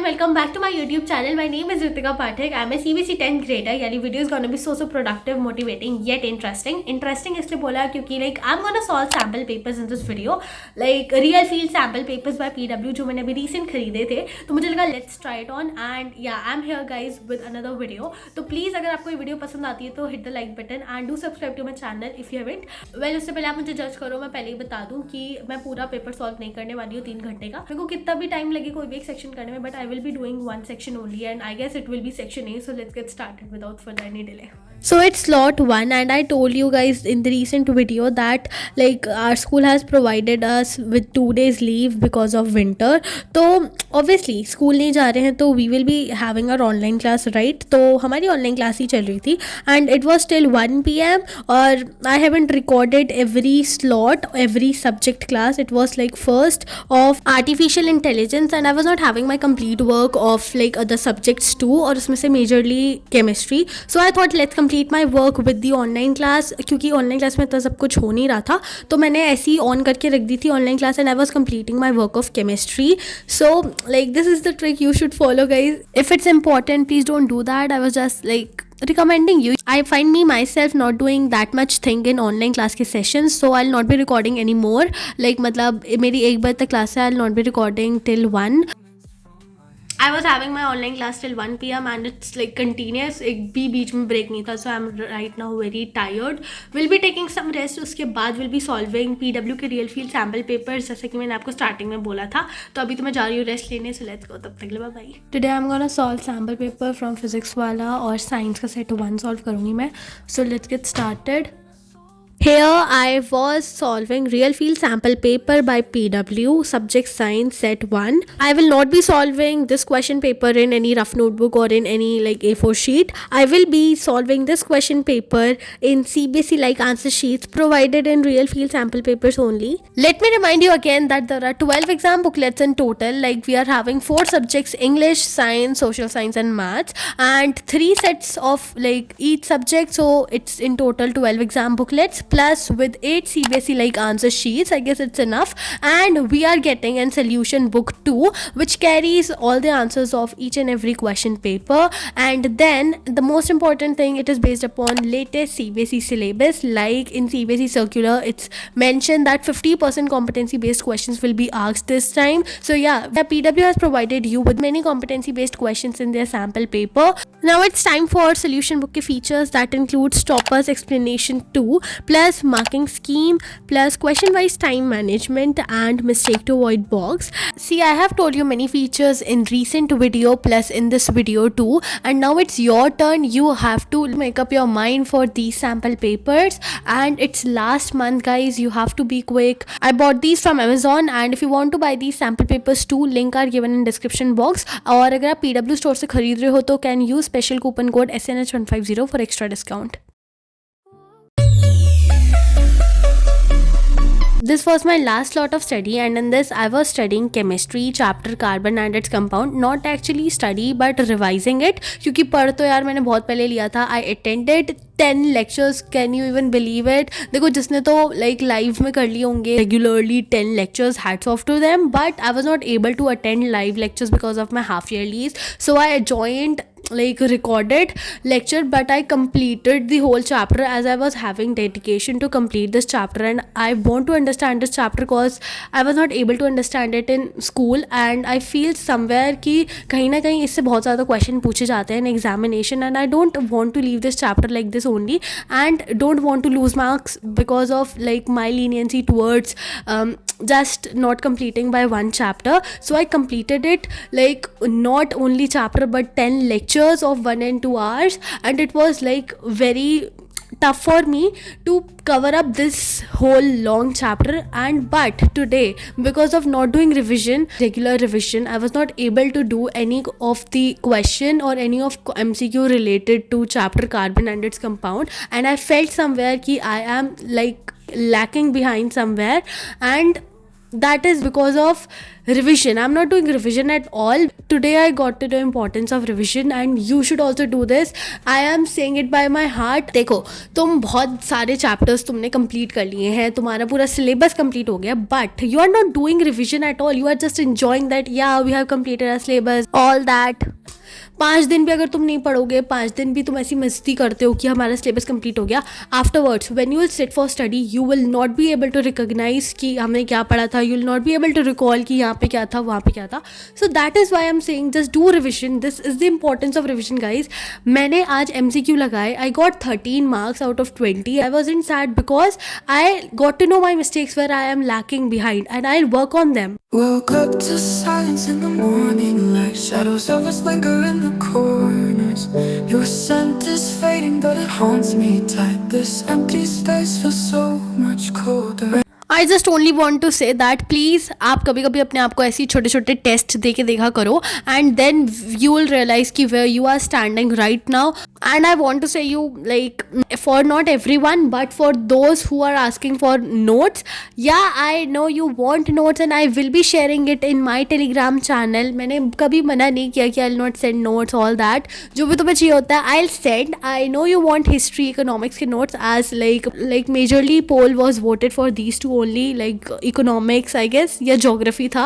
welcome back to my YouTube channel. My name is Ritika Pathak. I'm a CBC 10th grader. यानी video is gonna be so productive, motivating, yet interesting. Interesting इसलिए बोला क्योंकि I'm gonna solve sample papers in this video, like real field sample papers by PW जो मैंने अभी recent खरीदे थे. तो मुझे लगा let's try it on and yeah, I'm here guys with another video. तो please अगर आपको ये video पसंद आती है तो hit the like button and do subscribe to my channel if you haven't. Well उससे पहले आप मुझे जज करो, मैं पहले ही बता दूँ कि मैं पूरा पेपर सॉल्व नहीं करने वाली हूँ 3 घंटे का. मेरे को कितना भी टाइम लगे कोई भी एक सेक्शन करने में, but I will be doing one section only and I guess it will be section A. So let's get started without further any delay. So it's slot 1 and I told you guys in the recent video that like our school has provided us with 2 days leave because of winter. तो obviously school नहीं जा रहे हैं तो we will be having our online class, right? तो हमारी online class ही चल रही थी and it was till 1 PM और I haven't recorded every slot, every subject class. It was like first of artificial intelligence and I was not having my complete work of like other subjects too और उसमें से majorly chemistry. So I thought let's complete my work with the online class क्योंकि online class में इतना सब कुछ हो नहीं रहा था तो मैंने ऐसे ही on करके रख दी थी online class and I was completing my work of chemistry. So like this is the trick you should follow guys. If it's important please don't do that. I was just like recommending you. I find me myself not doing that much thing in online class के sessions so I'll not be recording anymore. Like मतलब मेरी 1 बजे तक class है, I'll not be recording till 1. I was having my online class till 1 PM and it's like continuous, एक भी बीच में break नहीं था. So I'm right now very tired. We'll be taking some rest. उसके बाद we'll be solving PW के real field sample papers जैसे कि मैंने आपको starting में बोला था. तो अभी तो मैं जा रही हूँ rest लेने, so let's go. तब तक ले bye. Today I'm gonna solve sample paper from physics वाला और science का set 1 solve करूँगी मैं. So let's get started. Here I was solving real field sample paper by PW, subject science set 1. I will not be solving this question paper in any rough notebook or in any like A4 sheet. I will be solving this question paper in CBSE like answer sheets provided in real field sample papers only. Let me remind you again that there are 12 exam booklets in total. Like we are having 4 subjects: English, Science, Social Science and Maths, and 3 sets of like each subject. So it's in total 12 exam booklets. Plus with 8 CBSE like answer sheets, I guess it's enough. And we are getting a solution book too, which carries all the answers of each and every question paper. And then the most important thing, it is based upon latest CBSE syllabus. Like in CBSE circular, it's mentioned that 50% competency based questions will be asked this time. So yeah, the PW has provided you with many competency based questions in their sample paper. Now it's time for solution book features that includes toppers explanation 2 plus marking scheme plus question wise time management and mistake to avoid box. See, I have told you many features in recent video plus in this video too, and now it's your turn. You have to make up your mind for these sample papers and it's last month guys, you have to be quick. I bought these from Amazon and if you want to buy these sample papers too, link are given in description box. और अगर आप PW store से खरीद रहे हो तो can use special coupon code SNH150 for extra discount. This was my last lot of study and in this I was studying chemistry chapter carbon and its compound. Not actually study but revising it क्योंकि पढ़ तो यार मैंने बहुत पहले लिया था. I attended 10 lectures. Can you even believe it? देखो जिसने तो like live में कर लिए होंगे regularly 10 lectures, hats off to them. But I was not able to attend live lectures because of my half yearlies. So I joined like recorded lecture but I completed the whole chapter as I was having dedication to complete this chapter and I want to understand this chapter because I was not able to understand it in school and I feel somewhere कि कहीं ना कहीं इससे बहुत ज़्यादा question पूछे जाते हैं in examination and I don't want to leave this chapter like this only and don't want to lose marks because of like my leniency towards just not completing by one chapter. So I completed it like not only chapter but 10 lectures of 1 and 2 hours and it was like very tough for me to cover up this whole long chapter. And but today because of not doing regular revision, I was not able to do any of the question or any of MCQ related to chapter carbon and its compound and I felt somewhere कि I am like lacking behind somewhere and that is because of revision. I'm not doing revision at all. Today I got to know importance of revision and you should also do this. I am saying it by my heart. देखो, तुम बहुत सारे chapters तुमने complete कर लिए हैं, तुम्हारा पूरा सिलेबस कंप्लीट हो गया, but you are not doing revision at all. You are just enjoying that, yeah we have completed our syllabus, all that. 5 दिन भी अगर तुम नहीं पढ़ोगे, 5 दिन भी तुम ऐसी मस्ती करते हो कि हमारा सिलेबस कंप्लीट हो गया, afterwards when you will sit for study you will not be able to recognise कि हमने क्या पढ़ा था. You will not be able to recall कि यहाँ पे क्या था, वहाँ पे क्या था. So that is why I am saying just do revision. This is the importance of revision guys. मैंने आज MCQ लगाए, I got 13 marks out of 20. I was in sad because I got to know my mistakes where I am lacking behind and I will work on them. Woke up to silence in the morning light. Shadows of us linger in the corners. Your scent is fading but it haunts me tight. This empty space feels so much colder. I just only want to say that please आप कभी कभी अपने आप को ऐसी छोटे छोटे test दे के देखा करो and then you will realize कि where you are standing right now. And I want to say you like for not every one but for those who are asking for notes, yeah I know you want notes and I will be sharing it in my Telegram channel. मैंने कभी मना नहीं किया कि I will not send notes, all that. जो भी तुम्हें चाहिए होता है आई will send. I know you want history economics के notes as like majorly poll was voted for these two only, like economics I guess या geography था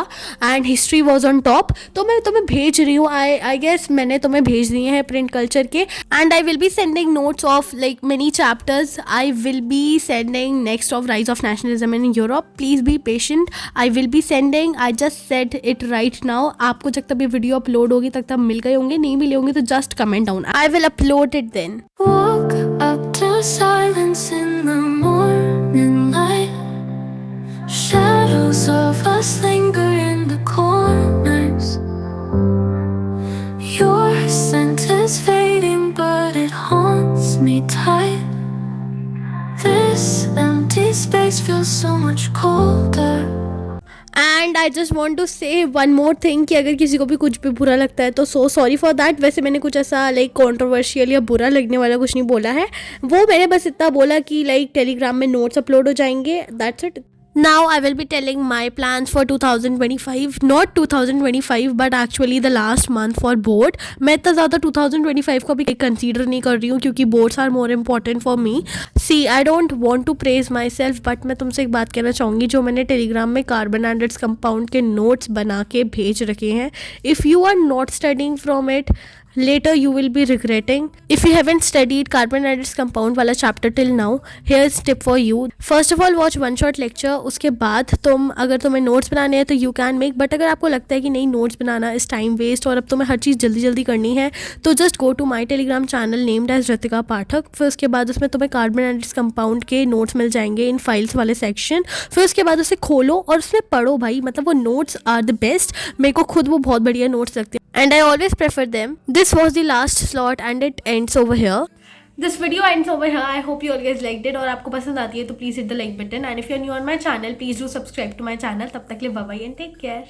and history was on top. तो मैं तुम्हें भेज रही हूँ. I guess मैंने तुम्हें भेज दिए हैं print culture के and I will be sending notes of like many chapters. I will be sending next of rise of nationalism in Europe. Please be patient. I will be sending. I just said it right now. आपको जब तक ये video upload होगी तक तक मिल गए होंगे, नहीं मिले होंगे तो just comment down. I will upload it then. Woke up to silence in the morning light. Shadows of us linger in the corners. Your scent is fading but it haunts me tight. This empty space feels so much colder. And I just want to say one more thing कि अगर किसी को भी कुछ भी बुरा लगता है तो सो सॉरी फॉर दैट. वैसे मैंने कुछ ऐसा लाइक कॉन्ट्रोवर्शियल या बुरा लगने वाला कुछ नहीं बोला है. वो मैंने बस इतना बोला कि लाइक टेलीग्राम में नोट्स अपलोड हो जाएंगे, that's it. Now I will be telling my plans for 2025, not 2025 but actually the last month for board. मैं इतना ज़्यादा 2025 को भी कंसीडर नहीं कर रही हूँ क्योंकि boards are more important for me. See, I don't want to praise myself but मैं तुमसे एक बात कहना चाहूँगी. जो मैंने टेलीग्राम में कार्बन एंड्रेट्स कंपाउंड के नोट्स बना के भेज रखे हैं, if you are not studying from it, later you will be regretting. If you haven't studied carbon anhydrates compound वाला chapter till now, here's tip for you. First of all watch one shot lecture. उसके बाद तुम अगर तुम्हें notes बनाने हैं तो you can make, but अगर आपको लगता है कि नहीं नोट्स बनाना इस टाइम वेस्ट और अब तुम्हें हर चीज़ जल्दी जल्दी करनी है तो just go to my Telegram channel named as Ritika Pathak. फिर उसके बाद उसमें तुम्हें कार्बन एंड्रेट्स कंपाउंड के नोट्स मिल जाएंगे इन फाइल्स वाले सेक्शन. फिर उसके बाद उसे खोलो और उसमें पढ़ो भाई, मतलब वो नोट्स आर द बेस्ट. मेरे को खुद वो बहुत बढ़िया नोट्स लगते हैं and I always prefer them. This was the last slot and it ends over here. This video ends over here. I hope you all guys liked it. और आपको पसंद आती है तो please hit the like button and if you are new on my channel please do subscribe to my channel. तब तक के लिए bye bye and take care.